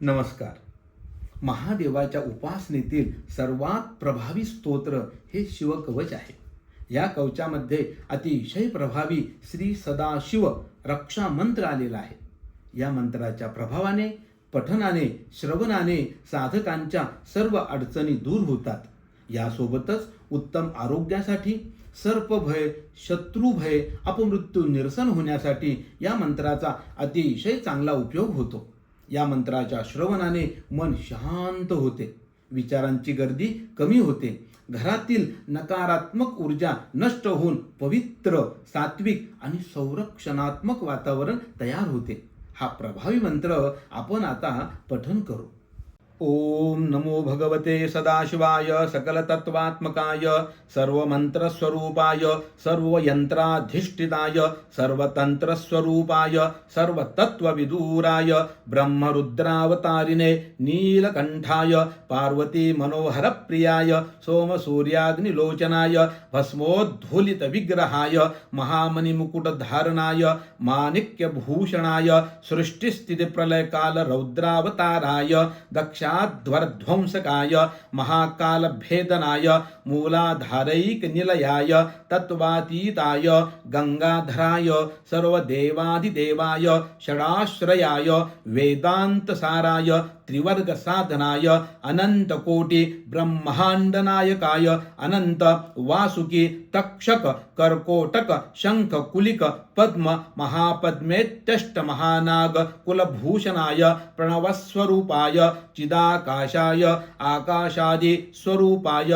नमस्कार. महादेवाच्या उपासनेतील सर्वात प्रभावी स्तोत्र हे शिवकवच आहे. या कवचामध्ये अतिशय प्रभावी श्री सदाशिव रक्षा मंत्र आलेला आहे. या मंत्राच्या प्रभावाने, पठनाने, श्रवणाने साधकांच्या सर्व अडचणी दूर होतात. यासोबतच उत्तम आरोग्यासाठी, सर्पभय, शत्रुभय, अपमृत्यू निरसन होण्यासाठी या मंत्राचा अतिशय चांगला उपयोग होतो. या मंत्राच्या श्रवणाने मन शांत होते, विचारांची गर्दी कमी होते, घरातील नकारात्मक ऊर्जा नष्ट होऊन पवित्र, सात्विक आणि संरक्षणात्मक वातावरण तयार होते. हा प्रभावी मंत्र आपण आता पठन करू. ओम नमो भगवते सदाशिवाय सकलतत्त्वात्मकाय सर्वमंत्रस्वरूपाय सर्वयंत्राधिष्ठिताय सर्वतंत्रस्वरूपाय सर्वतत्त्वविदूराय ब्रह्मरुद्रावतारिणे नीलकंठाय पार्वती मनोहरप्रियाय सोमसूर्याग्निलोचनाय भस्मोद्धूलितविग्रहाय महामणिमुकुटधारणाय माणिक्यभूषणाय सृष्टिस्थितिप्रलयकालरौद्रावताराय दक्षाध्वरध्वंसकाय महाकालभेदनाय मूलाधारैकनिलयाय तत्वातीताय गंगाधराय सर्वदेवादिदेवाय षडाश्रयाय वेदान्तसाराय त्रिवर्गसाधनाय अनंतकोटि ब्रह्मांडनायकाय अनंत वासुकी तक्षक कर्कोटक शंख कुलिक पद्म महापद्मेत्यष्ट महानाग कुलभूषणाय प्रणवस्वरूपाय चिदाकाशाय आकाशादि स्वरूपाय